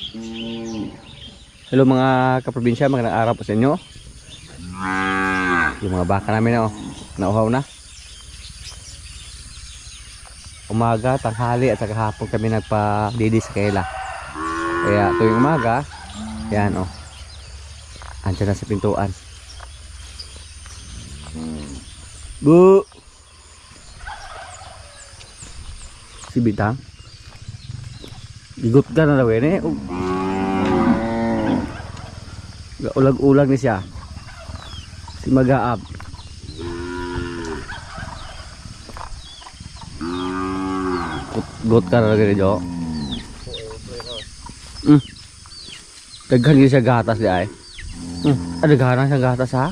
Hello mga kaprobinsya, magandang araw po sa inyo. Yung mga baka namin nauhaw na. Umaga, tanghali at saka hapon kami nagpa-didi sa kaila. Kaya tuwing umaga, yan andyan na sa pintuan. Bu! Si Bitang. Gigot ka na daw eh. Ulag-ulag ni siya. Si Magaab. Got ka na lagi Jo. Daghan din siya gatas di ay. Daghan siya gatas ha.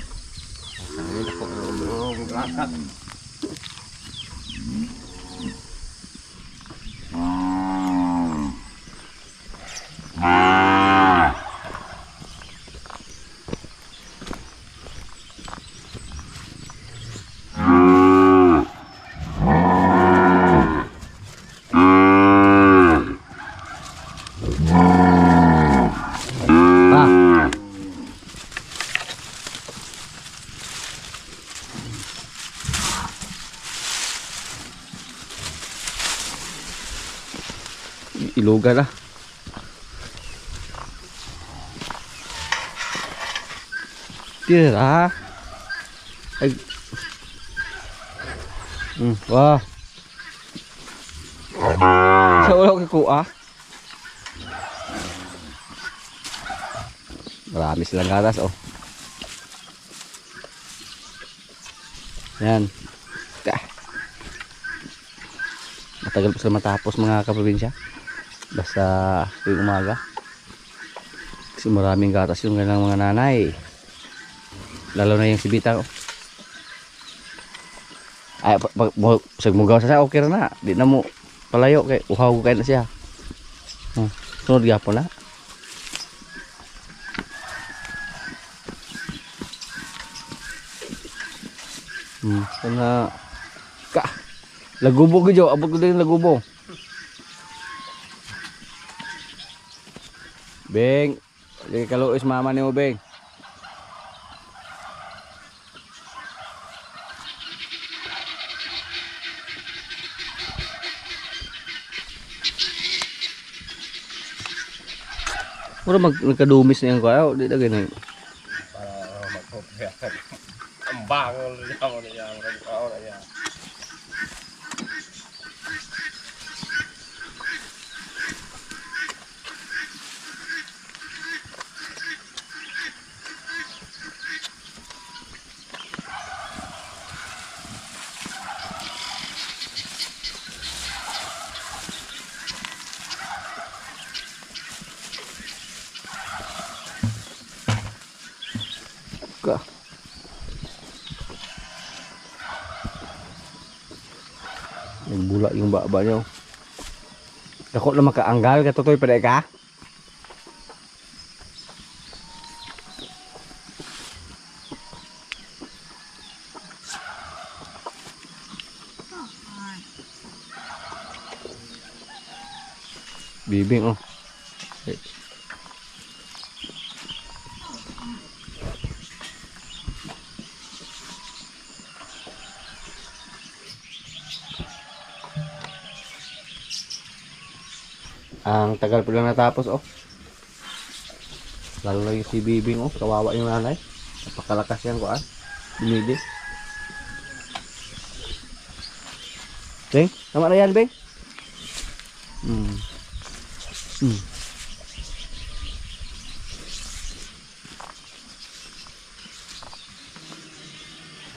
Ilugan na. Tira. Ay. Wah. Sa ulo kay kuha. Marami silang gatas Yan. Matagal pa sila matapos mga kaprobinsya. Basta tuwing umaga. Kasi maraming gatas yung kanilang mga nanay. Lalo na yung si Bitang. Ay, sagmugaw sa siya, okay na. Di na mo palayo kay uhaw ko kayo na siya. Sunod gapon na. Kana lagubo ko jo, abot ko din lagubo. Beng, lagi kaluis mama ni mo Beng. Mura nagkadumis na yan ko ayaw, di na ganyan. Para magpapayatan. Ang bangon niya mo na yan. Nagbula yung baba niyo. Dako na makaanggal katutoy pa ka. Bibing Ang tagal pa lang natapos lalo na yung si Bibing kawawa yung nanay. Napakalakas yan Dumidi. Beng, tama na yan Beng.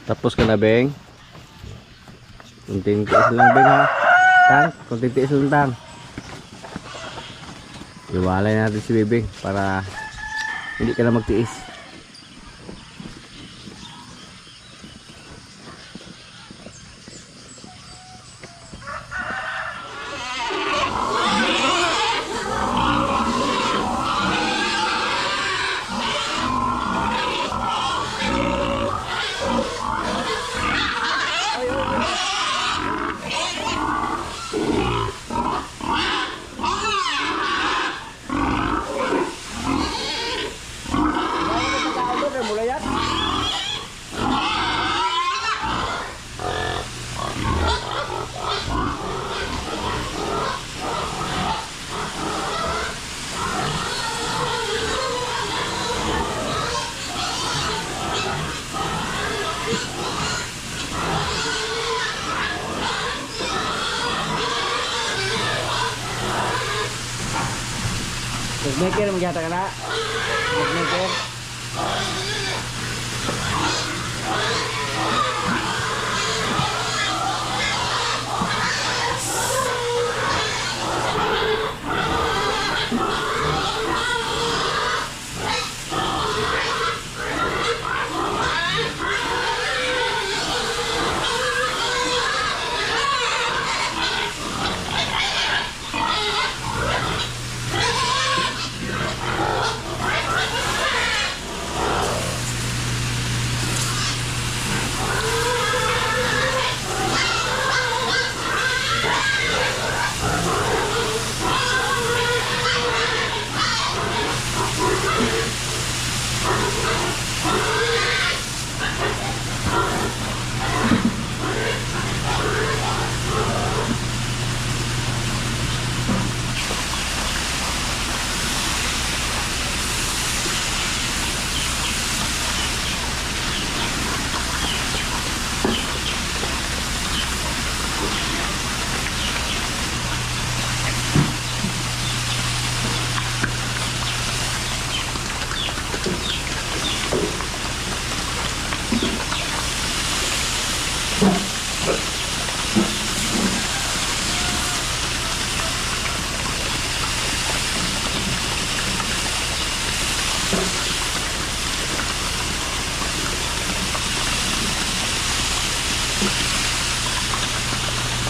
Tapos ka na Beng. Kunting tiis lang Beng ha. Tang, kunting tiis lang Tang. Iwalay natin si Bibing para hindi ka na magtiis. Nagmaker, magyata ka na. Nagmaker.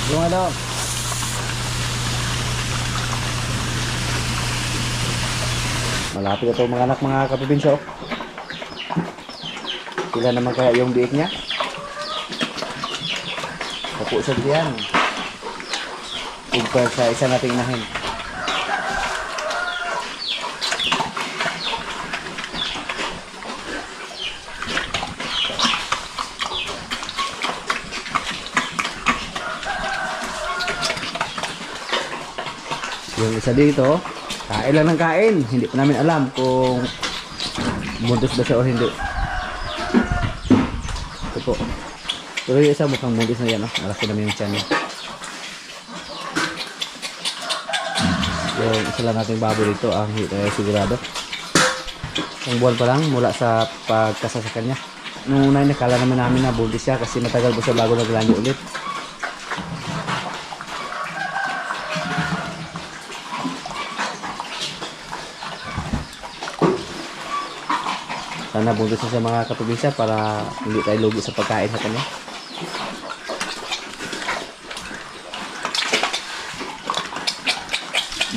Yung ano? Malapit na ito mga anak, mga kaprobinsya. Sila naman kaya yung biik niya. Kapusog yan. Compare sa isa nating inahin. Yung isa dito, kain lang ng kain. Hindi pa namin alam kung buntis ba siya o hindi. Ito po. Pero yung isa mukhang buntis na yan. Oh. Malaki namin yung tiyan niya. Yung isa lang nating baboy dito ang sigurado. Ang buwan pa lang mula sa pagkasasakyan niya. Nung una nakala naman namin na buntis siya kasi matagal po siya bago naglanyo ulit. Sana buntis na sa mga kaprobinsya para hindi tayo lugi sa pagkain sa kanya.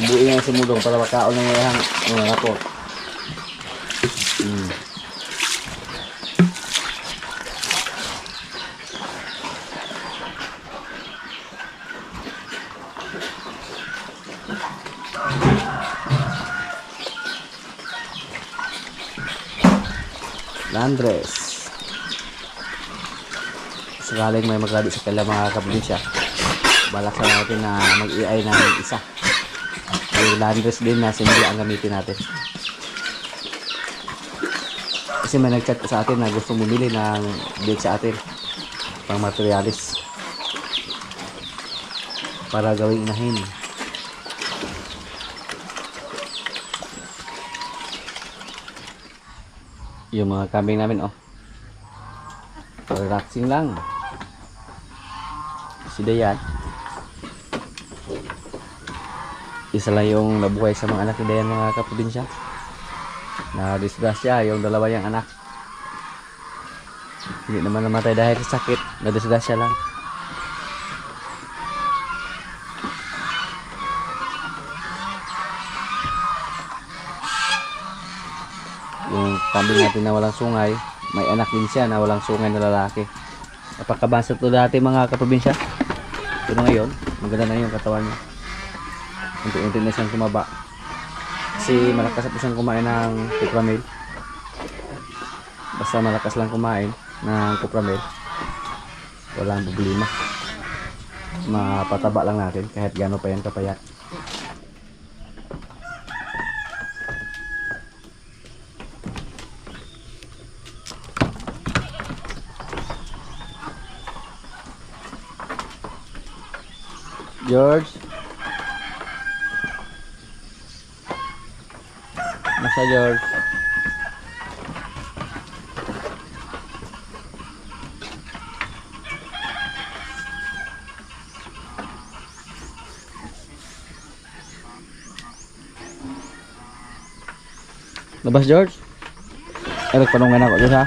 Buuin nga yung sumudong para makaon na yung mga rapor. Landres. Sakaling may magrado sa kailang mga kaprobinsya, balak sa natin na mag-AI ng isa. Yung Landres din na simili ang gamitin natin. Kasi may nag-chat ko sa atin na gusto bumili ng biik sa atin pang materialis para gawing inahin. Yung mga kambing namin, oh, relaxing lang. Si Dayan, isa lang yung nabuhay sa mga anak ni Dayan, mga kaprobinsya. Na disgrasya yung dalawa yung anak. Hindi naman namatay dahil sa sakit, na disgrasya lang. Yung kambing natin na walang sungay, may anak din siya na walang sungay na lalaki. Napakabansa to dati, mga kaprobinsya. Ito na ngayon, maganda na yung katawan niya. Unti-unti na siyang tumaba. Kasi malakas po siyang kumain ng Cupramil. Basta malakas lang kumain ng Cupramil, walang problema. Mapataba lang natin kahit gaano pa yan kapayat. George, Nasa George. Labas George. Ay, nagpanungan ako dyan ha.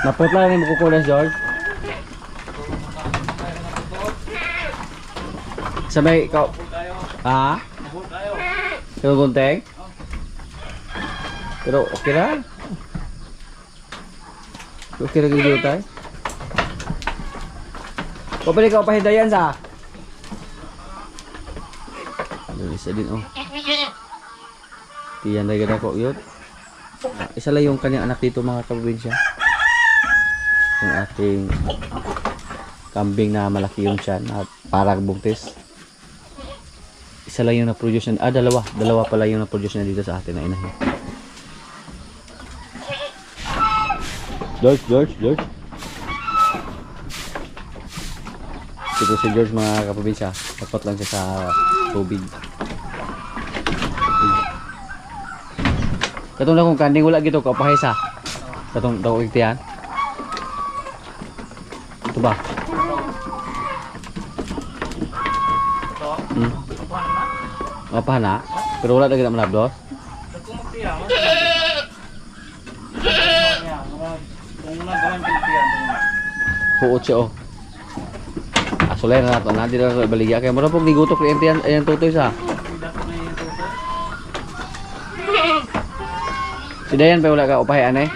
Naputla rin mo kukulas George. Sabay ikaw. Ha? Pero gunteng? Pero okay na. Okay na gildo tayo. Pabalik ka pahidayan sa. Ano isa din oh. Tiyan na ganda ko yun. Isa lang yung kanyang anak dito mga kaprobinsya. Yung ating kambing na malaki yung tiyan at parang buntis. Isa lang yung na-produce na, dalawa pala yung na-produce na dito sa atin na inahin. George. Ito si George mga kaprobinsya, takot lang siya sa tubig. Katong na kung kanding wala gito kapahisa. Katong daw iktiyan. Ito ba? Apa na? Pero wala lagi na manabdos. Huot siya oh. Asulay na nato na di na baligya kay mura pog nigutok ni entiyan ayan tutoy sa. Si Dayan pa wala ka upahay anay.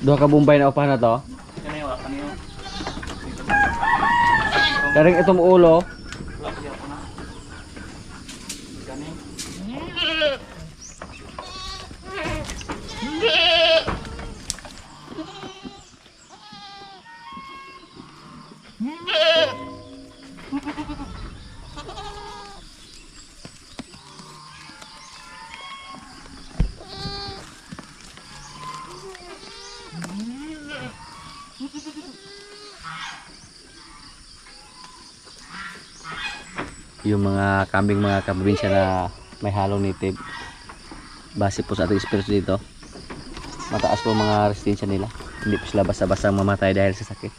Duha ka Bombay na upahan na to. Karing itong ulo. Yung mga kambing mga kaprobinsya na may halong native base po sa ating espiritu dito, mataas po mga resistensya nila, hindi po sila basta-basta mamatay dahil sa sakit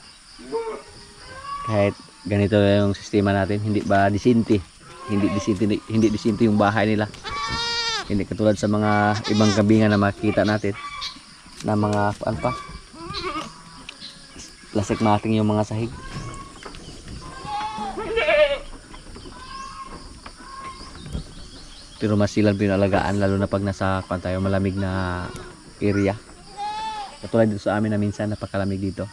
kahit ganito yung sistema natin. Hindi ba disinti, hindi disinti yung bahay nila, hindi katulad sa mga ibang kambingan na makikita natin na mga plastic mating yung mga sahig. Pero mas silang pinalagaan lalo na pag nasa tayo malamig na area. Katulad dito sa amin na minsan napakalamig dito.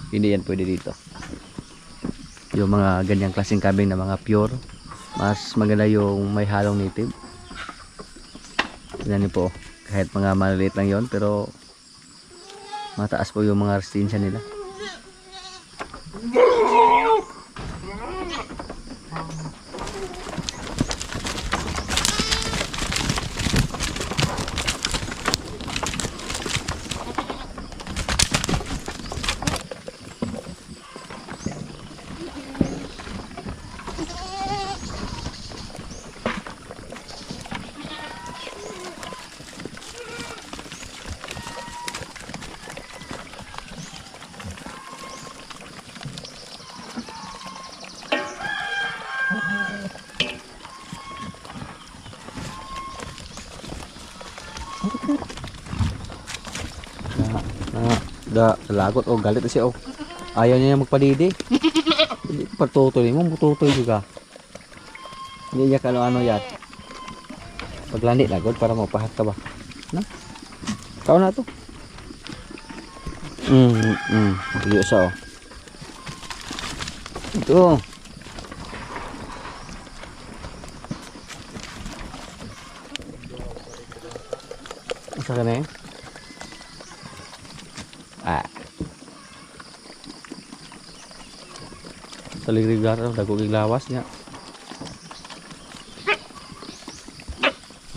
Hindi yan pwede dito. Yung mga ganyang klaseng kambing na mga pure, mas maganda yung may halong native. Tingnan niyo po, kahit mga maliliit lang yon pero mataas po yung mga resistensya nila. Lagot o galit na siya o. Ayaw niya magpadidi. Hindi patutoy mo, mututoy juga. Hindi niya ano yan. Paglandi lagot para mapahat ka ba? Na? Kau na to. Liyo siya o. Ito. Asa ka na eh? Sa ligrigar dago giglawas niya.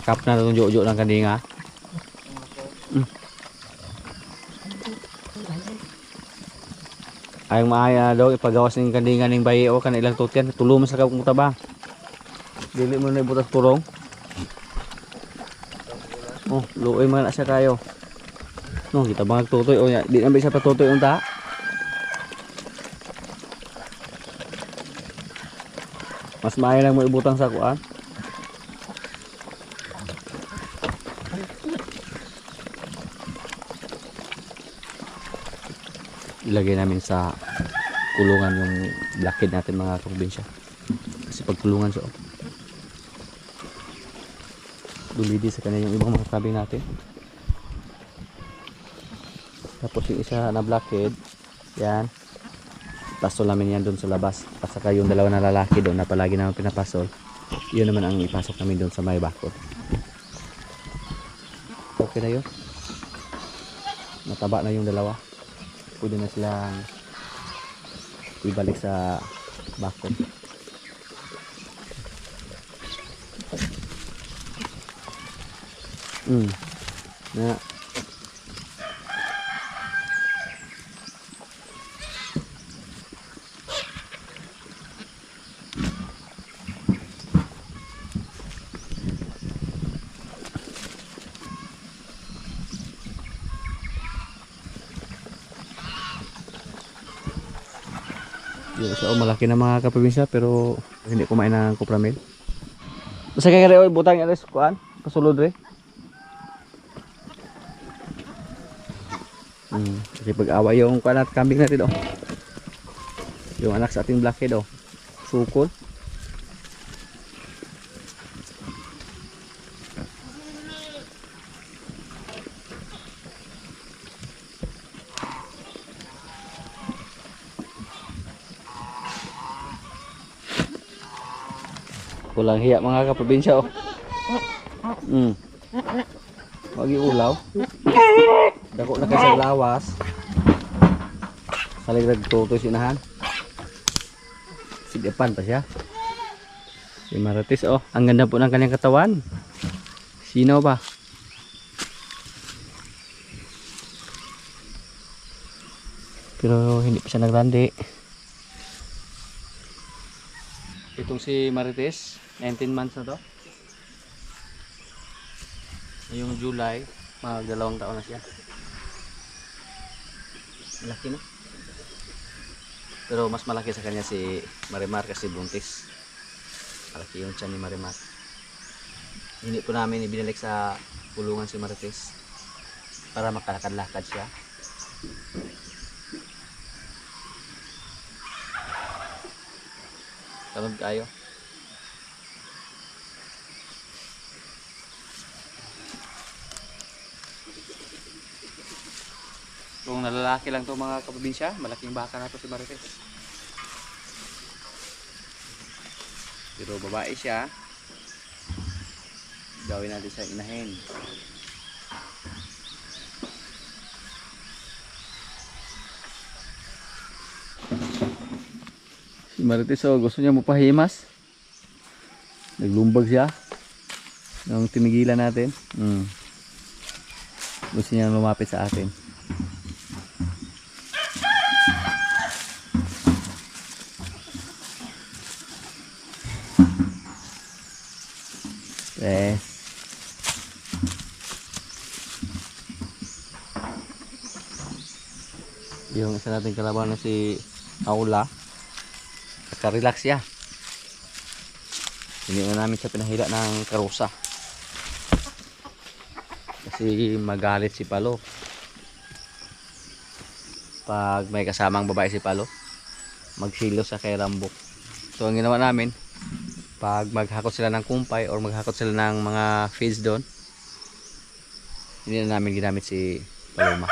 Kap na itong jojo ng kandinga. Ayong maaya daw ipagawas ng kandingan ng bayi o kanilang tutyan. Tulo mo sa kapunta ba? Dili mo na ibutas turong. Oh, luoy man na siya kayo. No, kita bang nagtutoy o di na ba isa patutoy unta? Mas maaya lang mo ibutang sa kuan. Ilagay namin sa kulungan yung blackhead natin mga kaprobinsya. Kasi pag kulungan siya, dumidi sa kanya yung ibang mga kabing natin. Tapos yung isa na blackhead, yan, pasol namin yan doon sa labas. At saka yung dalawa na lalaki doon na palagi naman pinapasol, yun naman ang ipasok namin doon sa may bakod. Okay na yun. Mataba na yung dalawa. Pwede na silang ibalik sa bakod. Na yun, so malaki na mga kaprobinsya pero hindi kumain ng kupramil. Basta kaya rin butang yan res kuan pasulod re. Kasi pag-awa yung kuan at kambing natin oh. Yung anak sa ating blackhead oh. Sukol. Kulang hiya mga kaprobinsya oh. Wagi ulaw. Dako na kasi lawas. Salig nagtutoy sinahan. Sigapan pa siya. Si Marites oh, ang ganda po ng kanyang katawan. Sino ba? Pero hindi pa siya nagrandi. Itong si Marites, 19 months na to. Yung July, mag 2 taon na siya. Malaki na. Pero mas malaki sa kanya si Marimar kasi buntis. Malaki yung tiyan ni Marimar. Hindi po namin ibinalik sa kulungan si Marites para makalakad-lakad siya. Talog kayo. Kung nalalaki lang to mga kaprobinsya, malaking baka na to si Marites. Pero babae siya. Gawin natin sa inahin. Si Marites oh, gusto niya mapahimas. Naglumbag siya. Nung tinigilan natin. Gusto niya lumapit sa atin. Yung isa nating kalaban na si Aula, naka-relax siya. Hindi na namin siya pinahila ng karusa kasi magalit si Palo pag may kasamang babae si Palo, magsilo sa kay Rambo. So ang ginawa namin, pag maghakot sila ng kumpay or maghakot sila ng mga feeds doon, hindi na namin ginamit si Paloma.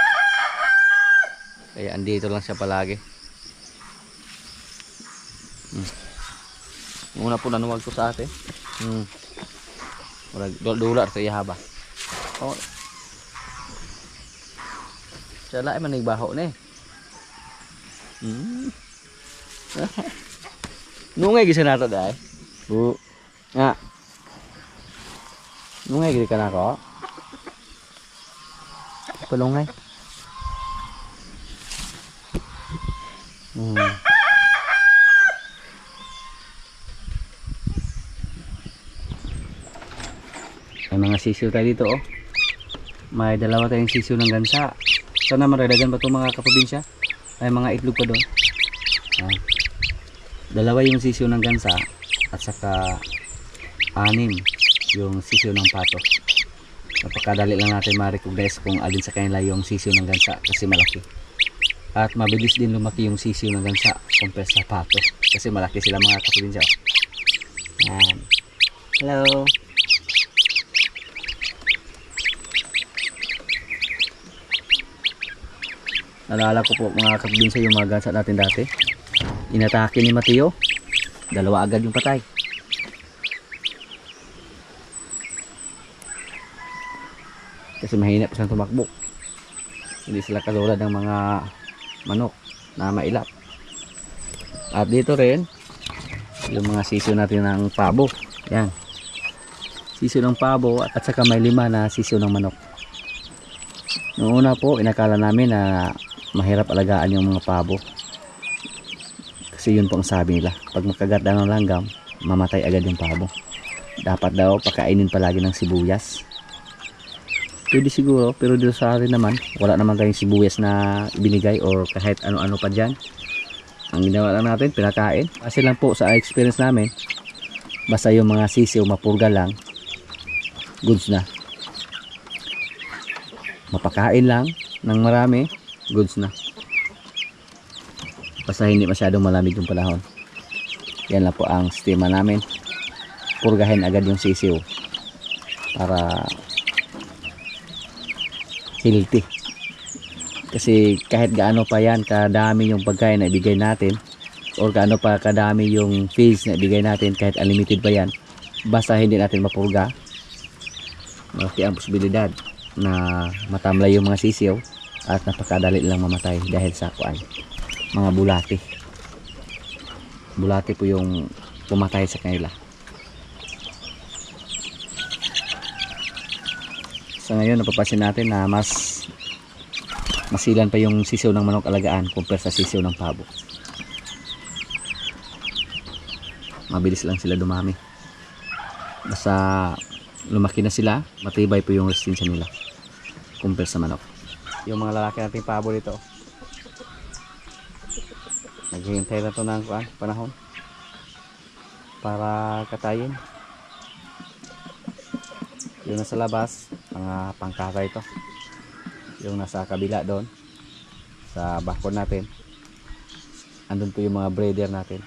Kaya andito lang siya palagi. Una po nanuwag ko sa atin. Dolar sa ihaba. Oh. Siya lang ay manigbaho na eh. Nungay gisa nato dahil. Nga. Nungay gisa na ako. palungay. May mga sisiw tayo dito oh. May dalawa tayong sisiw ng gansa. Sana maragdagan pa itong mga kaprobinsya. May mga itlog pa doon. Ayan. Dalawa yung sisiw ng gansa at saka 6 yung sisiw ng pato. Napakadali lang natin ma-recognize kung alin sa kanila yung sisiw ng gansa kasi malaki. At mabilis din lumaki yung sisiw ng gansa compare sa pato kasi malaki sila mga kaprobinsya. Ayan. Hello. Nalala ko po mga kaprobinsya yung mga gansa natin dati. Inatake ni Mateo. 2 agad yung patay. Kasi mahina pa silang tumakbo. Hindi sila katulad ng mga manok na mailap. At dito rin yung mga sisiw natin ng pabo. Yan. Sisiw ng pabo at saka may 5 na sisiw ng manok. Noong una po inakala namin na mahirap alagaan yung mga pabo. Kasi yun po ang sabi nila. Pag makagat daw ng langgam, mamatay agad yung pabo. Dapat daw pakainin palagi ng sibuyas. Pwede siguro, pero dito sa atin naman, wala naman tayong sibuyas na ibinigay or kahit ano-ano pa dyan. Ang ginawa lang natin, pinakain. Kasi lang po sa experience namin, basta yung mga sisiw mapurga lang, goods na. Mapakain lang ng marami, goods na. Basta hindi masyadong malamig yung panahon. Yan lang po ang sistema namin. Purgahin agad yung sisiw para healthy. Kasi kahit gaano pa yan kadami yung pagkain na ibigay natin or gaano pa kadami yung feeds na ibigay natin, kahit unlimited pa yan, basta hindi natin mapurga, malaki ang posibilidad na matamlay yung mga sisiw at napakadali lang mamatay dahil sa kuan, mga bulati. Bulati po yung pumatay sa kanila. So ngayon napapansin natin na mas masilan pa yung sisiw ng manok alagaan compare sa sisiw ng pabo. Mabilis lang sila dumami. Basta lumaki na sila, matibay po yung resistensya nila compare sa manok. Yung mga lalaki nating pabo dito, naghihintay na to ng panahon para katayin. Yung nasa labas, mga pangkaka ito. Yung nasa kabila doon sa bakod natin, andun po yung mga breeder natin.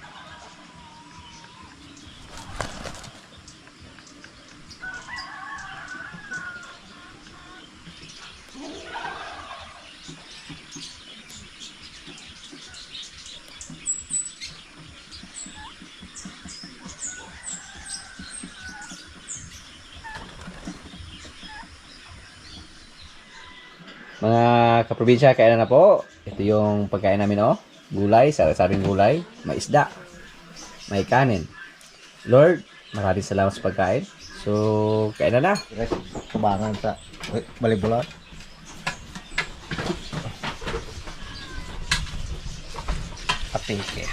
Mga kaprobinsya, kain na po. Ito yung pagkain namin, oh. Gulay, sari-saring gulay, may isda, may kanin. Lord, maraming salamat sa pagkain. So, kain na na. Kubangan sa balibulat. Apike.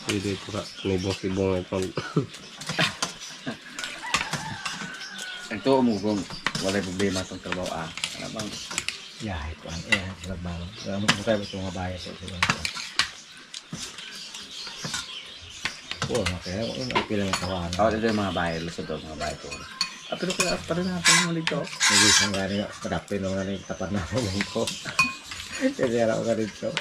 Hindi po ka, nibong-sibong ito. Ito umugong, wala problema itong trabaho. Ano bang? Ya, ito ang trabaho. Kaya mo tayo ito mga bayas sa ito. Oo, kaya okay lang ito. Ito yung mga bahay, lusod o mga bahay ko. Pero kaya pa rin natin yung ulit ko. Hindi isang gani, kadapin naman na yung tapat na hulong ko. Kasi araw ka rito.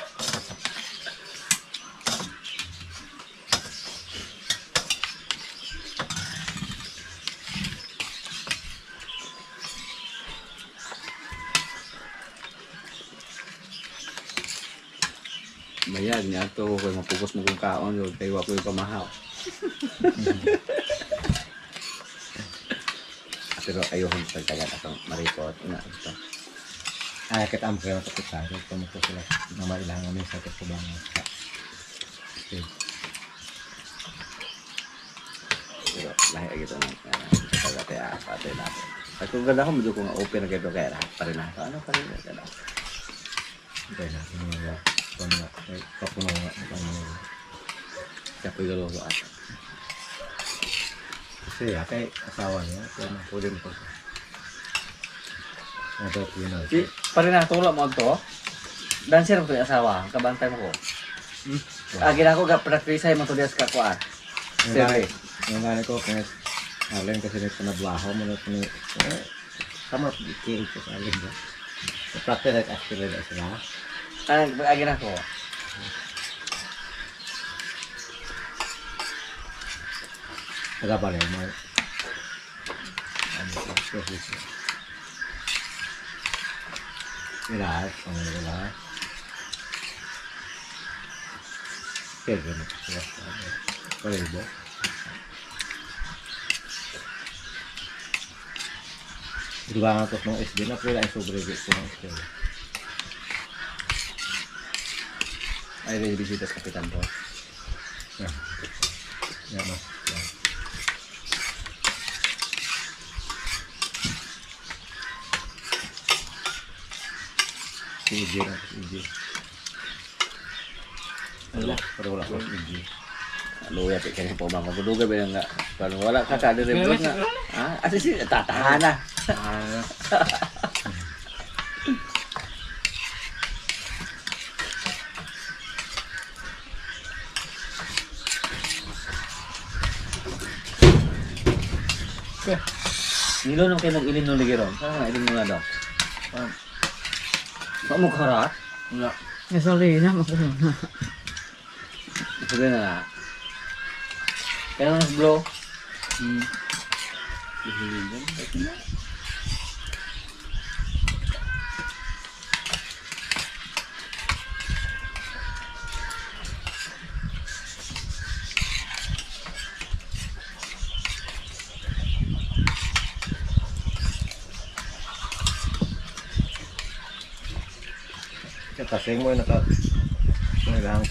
bayad niya to kay mapukus mo kung kaon yun kay wa ko yung pamahaw. Pero ayoko pagtagan atong maripot na ito. Ay, kita ang kaya tapos tayo. Ito sila na mailangan mo sa kasubang. Pero lahi agi to nang pagkatay patay natin. At kung ganda ko medyo kung open na kayo kaya lahat pa rin na. Ano pa rin na Hindi na, hindi na. Kapuno nga. Kaya po yung galogo ata. Kasi kay asawa niya, kaya pwede mo ko. Dapat yun na. Si, pare na tulak mo to. Dancer mo to yung asawa, kabantay mo ko. Agin ako ga praktisay mo to dias ka kuan. Sere. Yung gani ko, kaya alin kasi nito na blaho mo na ito. Sama ikik ko sa alin ba? Praktis at actually na sila. Agin ako. Tagabalik mo. Ano ko? Relax, relax. Kaya gano'n. Palibo. Di ba nga ito ng SD na pwede ay sobreget ko ng SD. Ay, may bisitas kapitan to. Yan. Yan no. Yan. CJ na. CJ. Wala. Pero wala ko CJ. Luya pa kaya po mga budugay ba yung nga. Kalau wala ka ka dire nga. Ah, asa si tatahan na. Nilo nung kayo nag-ilin nung ligiron. Saan nga ilin mo nga daw? Saan mo karat? Wala. Sorry na, makuha. Sabi na nga. Kaya nga bro. Kasi mo nagahang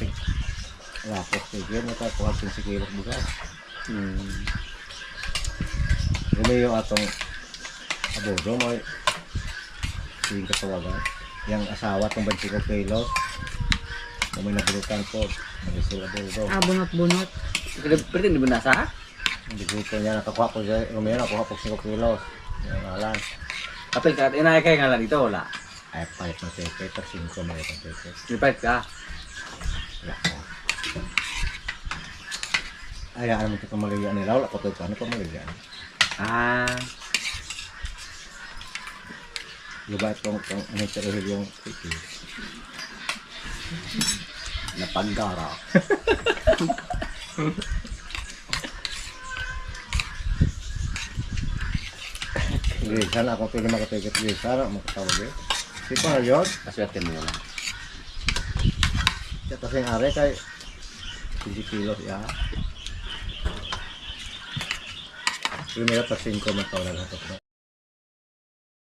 lapos sige nakakuha 15 kilos bukas. Ini yung atong abodo mo yung kasawagan. Yang asawa tong 25 kilos. May nabulutan po. Nag-isil abodo. Bunot-bunot. Pwede hindi ba nasa? Hindi ko niya nakakuha ko siya. Umaya nakuha po 5 kilos. Yung alam. Kapil ka, inay kayo nga lang dito, wala. Ay, palit ng teke. Tapos 5 may ng teke. Lipad ka. Wala ko. Ay, ano mo ito pamaligyan nila? Wala ko ito. Ano pamaligyan? Ah. Diba itong ano ito yung teke? Napaggara. Sige, sana ako pwede makatiket. Sige, sana makatawag eh. Sige ko na yun. Kaswerte mo lang. Tapos yung are kay 20 kilos ya. Primero pa 5 matawag na ito.